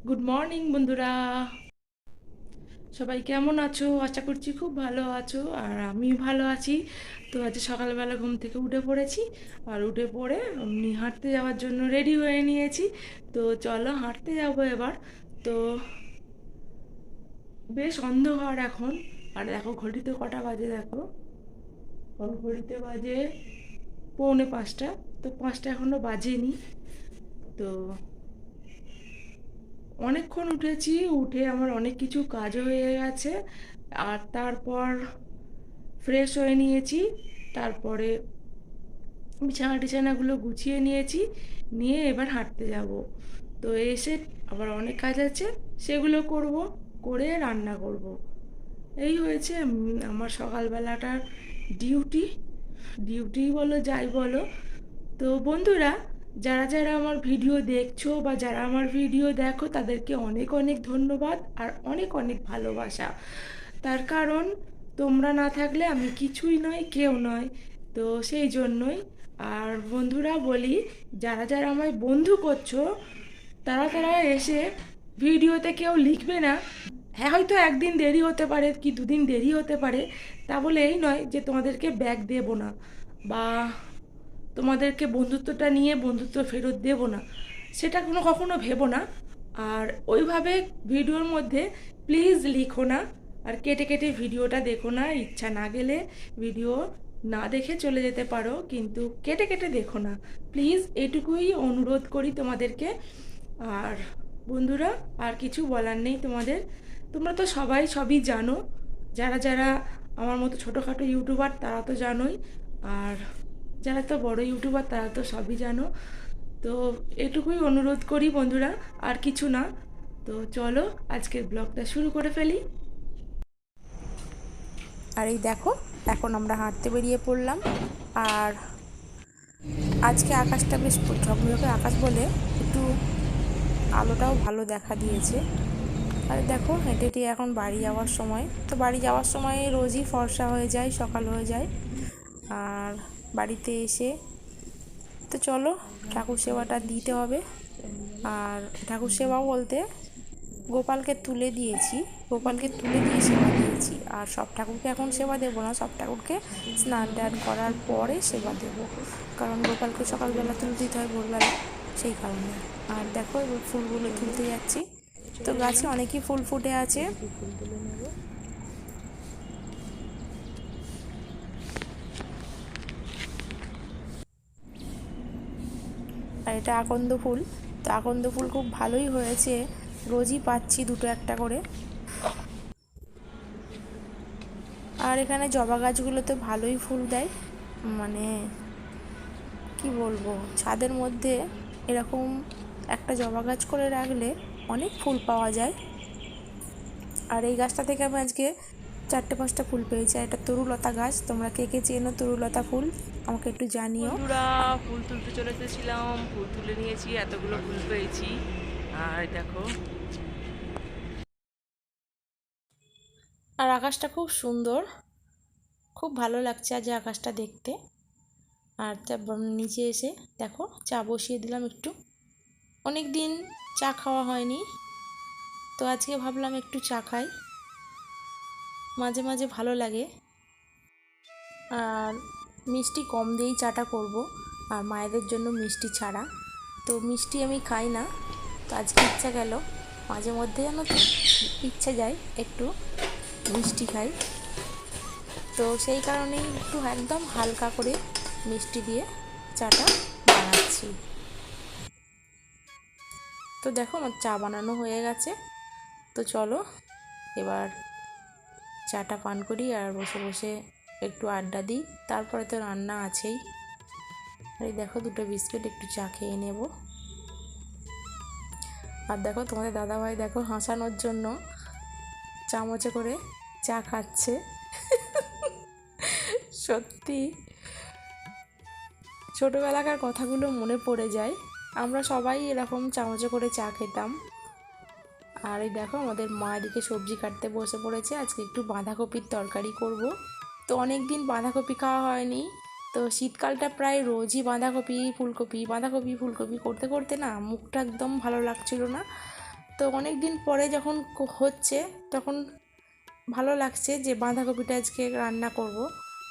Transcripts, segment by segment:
Good morning বন্ধুরা, সবাই কেমন আছো? আশা করছি খুব ভালো আছো আর আমি ভালো আছি। তো আজ সকালবেলা ঘুম থেকে উঠে পড়েছি আর উঠে পড়ে এমনি হাঁটতে যাওয়ার জন্য রেডি হয়ে নিয়েছি। তো চলো হাঁটতে যাবো এবার। তো বেশ অন্ধকার এখন। আর দেখো ঘড়িতে কটা বাজে, দেখো এখন ঘড়িতে বাজে 4:45। তো 5টা এখনো বাজেনি। তো অনেকক্ষণ উঠেছি, উঠে আমার অনেক কিছু কাজও হয়ে গেছে। আর তারপর ফ্রেশ হয়ে নিয়েছি। তারপরে বিছানা টিছানাগুলো গুছিয়ে নিয়েছি, নিয়ে এবার হাঁটতে যাব। তো এসে আবার অনেক কাজ আছে, সেগুলো করব, করে রান্না করব। এই হয়েছে আমার সকালবেলাটার ডিউটি। ডিউটি বলো যাই বলো। তো বন্ধুরা, যারা যারা আমার ভিডিও দেখছো বা যারা আমার ভিডিও দেখো তাদেরকে অনেক অনেক ধন্যবাদ আর অনেক অনেক ভালোবাসা। তার কারণ তোমরা না থাকলে আমি কিছুই নয়, কেউ নয়। তো সেই জন্যই। আর বন্ধুরা বলি, যারা যারা আমায় বন্ধু করছো তারা তারা এসে ভিডিওতে কেউ লিখবে না। হ্যাঁ, হয়তো একদিন দেরি হতে পারে কি দুদিন দেরি হতে পারে, তা বলে এই নয় যে তোমাদেরকে ব্যাক দেবো না বা তোমাদেরকে বন্ধুত্বটা নিয়ে বন্ধুত্ব ফেরত দেবো না, সেটা কখনো ভেবো না। আর ওইভাবে ভিডিওর মধ্যে প্লিজ লিখো না, আর কেটে কেটে ভিডিওটা দেখো না। ইচ্ছা না গেলে ভিডিও না দেখে চলে যেতে পারো, কিন্তু কেটে কেটে দেখো না প্লিজ, এটুকুই অনুরোধ করি তোমাদেরকে। আর বন্ধুরা, আর কিছু বলার নেই তোমাদের। তোমরা তো সবাই সবই জানো, যারা যারা আমার মতো ছোটোখাটো ইউটিউবার তারা তো জানোই। আর যারা তো বড় ইউটিউবার তারা তো সবই জানো। তো এটুকুই অনুরোধ করি বন্ধুরা, আর কিছু না। তো চলো আজকের ব্লগটা শুরু করে ফেলি। আর এই দেখো, এখন আমরা হাঁটতে বেরিয়ে পড়লাম। আর আজকে আকাশটা বেশ ঝকঝকে আকাশ বলে একটু আলোটাও ভালো দেখা দিয়েছে। আর দেখো হেঁটে হেঁটে এখন বাড়ি যাওয়ার সময়, তো বাড়ি যাওয়ার সময় রোজই ফর্সা হয়ে যায়, সকাল হয়ে যায়। আর বাড়িতে এসে তো চলো ঠাকুর সেবাটা দিতে হবে। আর ঠাকুর সেবা বলতে গোপালকে তুলে দিয়েছি, গোপালকে তুলে দিয়ে সেবা দিয়েছি। আর সব ঠাকুরকে এখন সেবা দেবো না, সব ঠাকুরকে স্নান টান করার পরে সেবা দেব, কারণ গোপালকে সকালবেলা তুলে দিতে হয় ভোরবেলা, সেই কারণে। আর দেখো এবার ফুলগুলো তুলতে যাচ্ছি। তো গাছে অনেকই ফুল ফুটে আছে। ফুল তুলে নেবো। আর এটা আকন্দ ফুল। তো আকন্দ ফুল খুব ভালোই হয়েছে, রোজই পাচ্ছি দুটো একটা করে। আর এখানে জবা গাছগুলোতে ভালোই ফুল দেয়, মানে কি বলবো, ছাদের মধ্যে এরকম একটা জবা গাছ করে রাখলে অনেক ফুল পাওয়া যায়। আর এই গাছটা থেকে আমি আজকে 4-5টা ফুল পেয়েছি। আর এটা তরুলতা গাছ, তোমরা কে কে চেনো তরুলতা ফুল আমাকে একটু জানিও। বন্ধুরা, ফুল তুলতে চলে এসেছিলাম, ফুল তুলে নিয়েছি, এতগুলো ফুল পেয়েছি। আর দেখো, আর আকাশটা খুব সুন্দর, খুব ভালো লাগছে আজ আকাশটা দেখতে। আর নিচে এসে দেখো চা বসিয়ে দিলাম একটু, অনেক দিন চা খাওয়া হয়নি, তো আজকে ভাবলাম একটু চা খাই, মাঝে মাঝে ভালো লাগে। আর মিষ্টি কম দিয়েই চাটা করব, আর মায়েদের জন্য মিষ্টি ছাড়া। তো মিষ্টি আমি খাই না, তো আজকে ইচ্ছা গেল, মাঝে মধ্যে জানো তো ইচ্ছা যায় একটু মিষ্টি খাই। তো সেই কারণেই একটু একদম হালকা করে মিষ্টি দিয়ে চাটা বানাচ্ছি। তো দেখো আমার চা বানানো হয়ে গেছে। তো চলো এবার চাটা পান করি আর বসে বসে একটু আড্ডা দিই, তারপরে তো রান্না আছেই। এই দেখো দুটো বিস্কিট, একটু চা খেয়ে নেব। আর দেখো তোমাদের দাদাভাই দেখো হাসানোর জন্য চামচে করে চা খাচ্ছে। সত্যি ছোটোবেলাকার কথাগুলো মনে পড়ে যায়, আমরা সবাই এরকম চামচে করে চা খেতাম। আর এই দেখো আমাদের মা এদিকে সবজি কাটতে বসে পড়েছে, আজকে একটু বাঁধাকপির তরকারি করব। তো অনেক দিন বাঁধাকপি খাওয়া হয়নি, তো শীতকালটা প্রায় রোজই বাঁধাকপি ফুলকপি করতে করতে না মুখটা একদম ভালো লাগছিল না। তো তো অনেক দিন পরে যখন হচ্ছে তখন ভালো লাগছে যে বাঁধাকপিটা আজকে রান্না করব।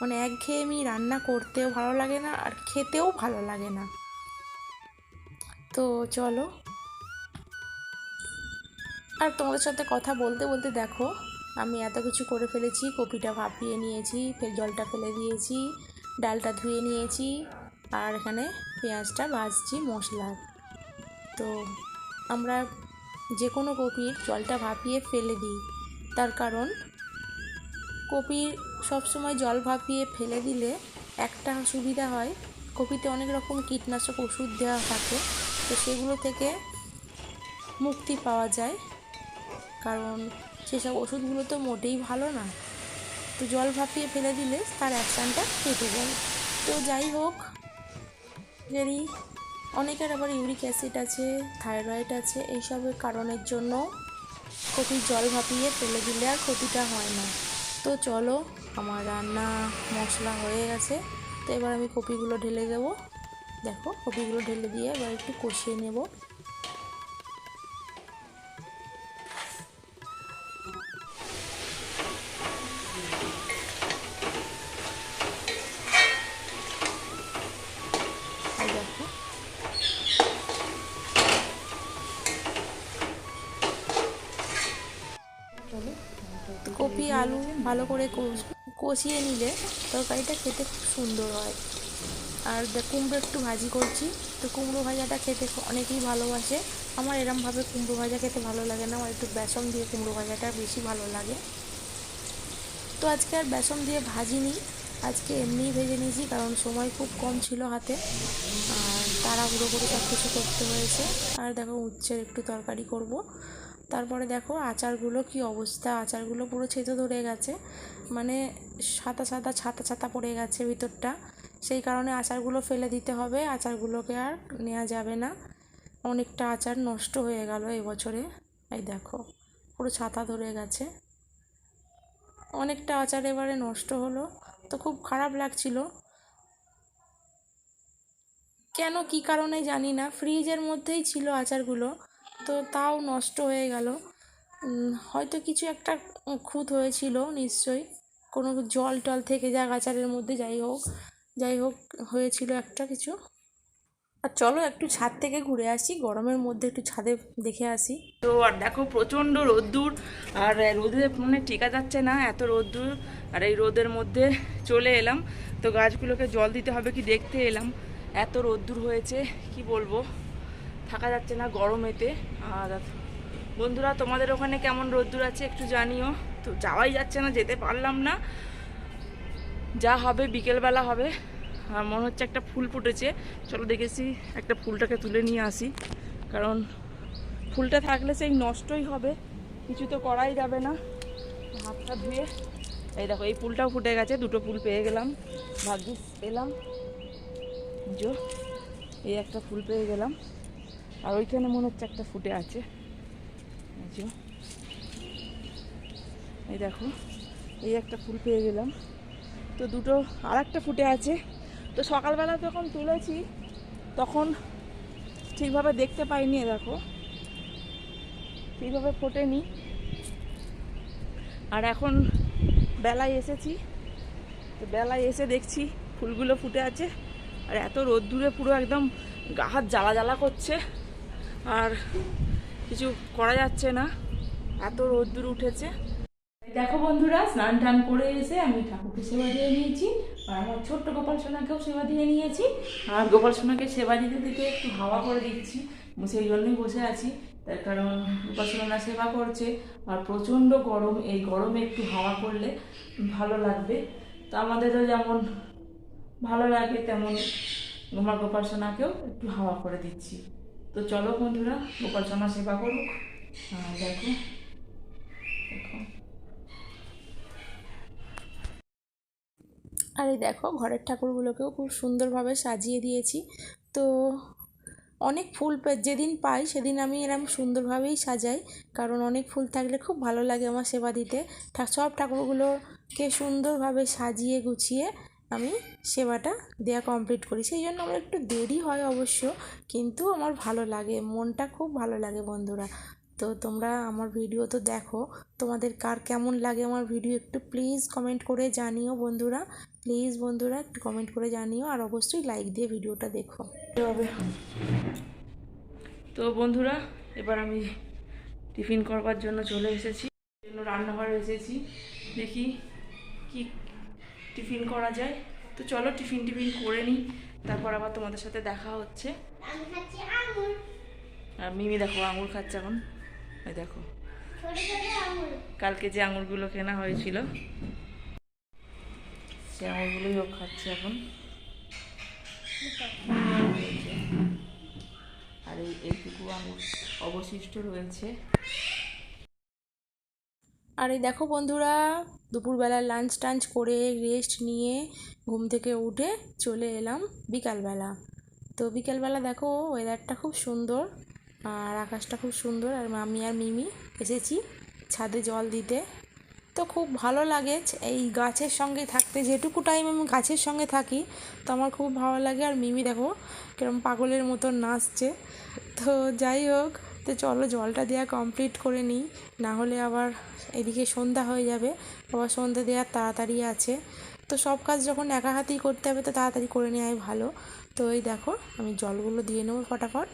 মানে একঘেয়েমি, রান্না করতেও ভালো লাগে না আর খেতেও ভালো লাগে না। তো চলো, আর তোমাদের সাথে কথা বলতে বলতে দেখো আমি এত কিছু করে ফেলেছি। কপিটা ভাপিয়ে নিয়েছি, ফের জলটা ফেলে দিয়েছি, ডালটা ধুয়ে নিয়েছি, আর এখানে পেঁয়াজটা ভাজছি মশলার। তো আমরা যে কোনো কপির জলটা ভাপিয়ে ফেলে দিই, তার কারণ কপি সবসময় জল ভাপিয়ে ফেলে দিলে একটা সুবিধা হয়, কপিতে অনেক রকম কীটনাশক ওষুধ দেওয়া থাকে, তো সেগুলো থেকে মুক্তি পাওয়া যায়। কারণ সেসব ওষুধগুলো তো মোটেই ভালো না, তো জল ভাপিয়ে ফেলে দিলে তার অ্যাকশানটা কেটে যায়। তো যাই হোক, যদি অনেকের আবার ইউরিক অ্যাসিড আছে, থাইরয়েড আছে, এইসবের কারণের জন্য কপির জল ভাপিয়ে ফেলে দিলে আর ক্ষতিটা হয় না। তো চলো, আমার রান্না মশলা হয়ে গেছে। তো এবার আমি কপিগুলো ঢেলে দেবো। দেখো কপিগুলো ঢেলে দিয়ে এবার একটু কষিয়ে নেব। আর দেখো চলো, কপি আলু ভালো করে কষিয়ে নিলে তরকারিটা খেতে খুব সুন্দর হয়। আর কুমড়ো একটু ভাজি করছি। তো কুমড়ো ভাজাটা খেতে অনেকেই ভালোবাসে। আমার এরমভাবে কুমড়ো ভাজা খেতে ভালো লাগে না, আমার একটু বেসন দিয়ে কুমড়ো ভাজাটা বেশি ভালো লাগে। তো আজকে আর বেসন দিয়ে ভাজিনি, আজকে এমনিই ভেজে নিয়েছি, কারণ সময় খুব কম ছিল হাতে আর তাড়াহুড়ো করে সব কিছু করতে হয়েছে। আর দেখো উচ্ছের একটু তরকারি করব। তারপরে দেখো আচারগুলো কি অবস্থা, আচারগুলো পুরো ছেঁচো ধরে গেছে, মানে সাদা সাদা ছাতা ছাতা পড়ে গেছে ভিতরটা। সেই কারণে আচারগুলো ফেলে দিতে হবে, আচারগুলোকে আর নেওয়া যাবে না। অনেকটা আচার নষ্ট হয়ে গেল এবছরে। এই দেখো পুরো ছাতা ধরে গেছে, অনেকটা আচার এবারে নষ্ট হলো। তো খুব খারাপ লাগছিল, কেন কী কারণে জানি না, ফ্রিজের মধ্যেই ছিল আচারগুলো, তো তাও নষ্ট হয়ে গেল। হয়তো কিছু একটা খুঁত হয়েছিল নিশ্চয়ই, কোনো জল টল থেকে যাক আচারের মধ্যে, যাই হোক হয়েছিল একটা কিছু। আর চলো একটু ছাদ থেকে ঘুরে আসি, গরমের মধ্যে একটু ছাদে দেখে আসি। তো আর দেখো প্রচণ্ড রোদ্দুর, আর রোদে মানে টেকা যাচ্ছে না এত রোদ্দুর। আর এই রোদের মধ্যে চলে এলাম, তো গাছগুলোকে জল দিতে হবে কি দেখতে এলাম। এত রোদ্দুর হয়েছে কি বলবো, থাকা যাচ্ছে না গরমেতে। আর বন্ধুরা তোমাদের ওখানে কেমন রোদ্দুর আছে একটু জানিও। তো যাওয়াই যাচ্ছে না, যেতে পারলাম না, যা হবে বিকেলবেলা হবে। আর মনে হচ্ছে একটা ফুল ফুটেছে, চলো দেখেছি একটা ফুলটাকে তুলে নিয়ে আসি, কারণ ফুলটা থাকলে সেই নষ্টই হবে, কিছু তো করাই যাবে না। হাতটা ধুয়ে এই দেখো এই ফুলটাও ফুটে গেছে, দুটো ফুল পেয়ে গেলাম, ভাগ্যিস পেলাম। যো এই একটা ফুল পেয়ে গেলাম, আর ওইখানে মনে হচ্ছে একটা ফুটে আছে। যো এই দেখো এই একটা ফুল পেয়ে গেলাম, তো দুটো আর একটা ফুটে আছে। তো সকালবেলা যখন তুলেছি তখন ঠিকভাবে দেখতে পাইনি, দেখো ঠিকভাবে ফোটেনি। আর এখন বেলায় এসেছি, তো বেলায় এসে দেখছি ফুলগুলো ফুটে আছে, আর এত রোদ্দুরে পুরো একদম গা হাত জ্বালা জ্বালা করছে, আর কিছু করা যাচ্ছে না, এত রোদ্দুর উঠেছে। দেখো বন্ধুরা, স্নান টান করে এসে আমি ঠাকুরকে সেবা দিয়ে নিয়েছি, আর আমার ছোট্ট গোপাল সোনাকেও সেবা দিয়ে নিয়েছি। আর গোপাল সোনাকে সেবা দিতে দিতে একটু হাওয়া করে দিচ্ছি, সেই জন্যই বসে আছি, তার কারণ গোপাল সোনা সেবা করছে আর প্রচণ্ড গরম, এই গরমে একটু হাওয়া করলে ভালো লাগবে। তো আমাদেরও যেমন ভালো লাগে তেমন আমার গোপাল সোনাকেও একটু হাওয়া করে দিচ্ছি। তো চলো বন্ধুরা, গোপাল সোনা সেবা করুক। দেখো দেখো আর এই দেখো ঘরের ঠাকুরগুলোকেও খুব সুন্দরভাবে সাজিয়ে দিয়েছি। তো অনেক ফুল যেদিন পাই সেদিন আমি এরম সুন্দরভাবেই সাজাই, কারণ অনেক ফুল থাকলে খুব ভালো লাগে আমার সেবা দিতে। সব ঠাকুরগুলোকে সুন্দরভাবে সাজিয়ে গুছিয়ে আমি সেবাটা দেওয়া কমপ্লিট করি, সেই জন্য আমার একটু দেরি হয় অবশ্য, কিন্তু আমার ভালো লাগে, মনটা খুব ভালো লাগে বন্ধুরা। তো তোমরা আমার ভিডিও তো দেখো, তোমাদের কার কেমন লাগে আমার ভিডিও একটু প্লিজ কমেন্ট করে জানিও বন্ধুরা। প্লিজ বন্ধুরা একটু কমেন্ট করে জানিও, আর অবশ্যই লাইক দিয়ে ভিডিওটা দেখো। তো বন্ধুরা, এবার আমি টিফিন করবার জন্য চলে এসেছি, জন্য রান্নাঘরে এসেছি, দেখি কি টিফিন করা যায়। তো চলো টিফিন করে নিই, তারপর আবার তোমাদের সাথে দেখা হচ্ছে। আর মিমি দেখো আঙুর খাচ্ছে এখন, ওই দেখো কালকে যে আঙুরগুলো কেনা হয়েছিল সে আঙুরগুলোই ও খাচ্ছে এখন। আর এইটুকু আঙুর অবশিষ্ট রয়েছে। আর এই দেখো বন্ধুরা, দুপুরবেলা লাঞ্চ টাঞ্চ করে রেস্ট নিয়ে ঘুম থেকে উঠে চলে এলাম বিকালবেলা। তো বিকালবেলা দেখো ওয়েদারটা খুব সুন্দর আর আকাশটা খুব সুন্দর, আর আমি আর মিমি এসেছি ছাদে জল দিতে। তো খুব ভালো লাগে এই গাছের সঙ্গে থাকতে, যেটুকু টাইম আমি গাছের সঙ্গে থাকি তো আমার খুব ভালো লাগে। আর মিমি দেখো কিরম পাগলের মতো নাচছে। তো যাই হোক, তো চলো জলটা দেওয়া কমপ্লিট করে নিই, না হলে আবার এদিকে সন্ধ্যা হয়ে যাবে, আবার সন্ধ্যা দেওয়ার তাড়াতাড়ি আছে। তো সব কাজ যখন একা হাতেই করতে হবে তো তাড়াতাড়ি করে নেওয়াই ভালো। তো এই দেখো আমি জলগুলো দিয়ে নেবো ফটাফট।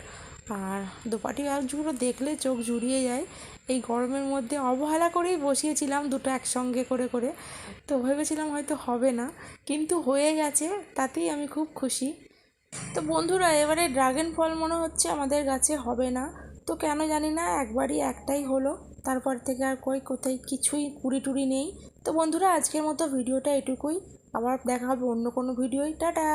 আর দোপাটি গাছগুলো দেখলে চোখ জুড়িয়ে যায়। এই গরমের মধ্যে অবহেলা করেই বসিয়েছিলাম দুটো একসঙ্গে করে করে, তো ভেবেছিলাম হয়তো হবে না, কিন্তু হয়ে গেছে, তাতেই আমি খুব খুশি। তো বন্ধুরা, এবারে ড্রাগন ফল মনে হচ্ছে আমাদের গাছে হবে না। তো কেন জানি না, একবারই একটাই হলো, তারপর থেকে আর কোথায় কিছুই কুড়ি টুড়ি নেই। তো বন্ধুরা, আজকের মতো ভিডিওটা এটুকুই, আবার দেখা হবে অন্য কোনো ভিডিওয়। টাটা।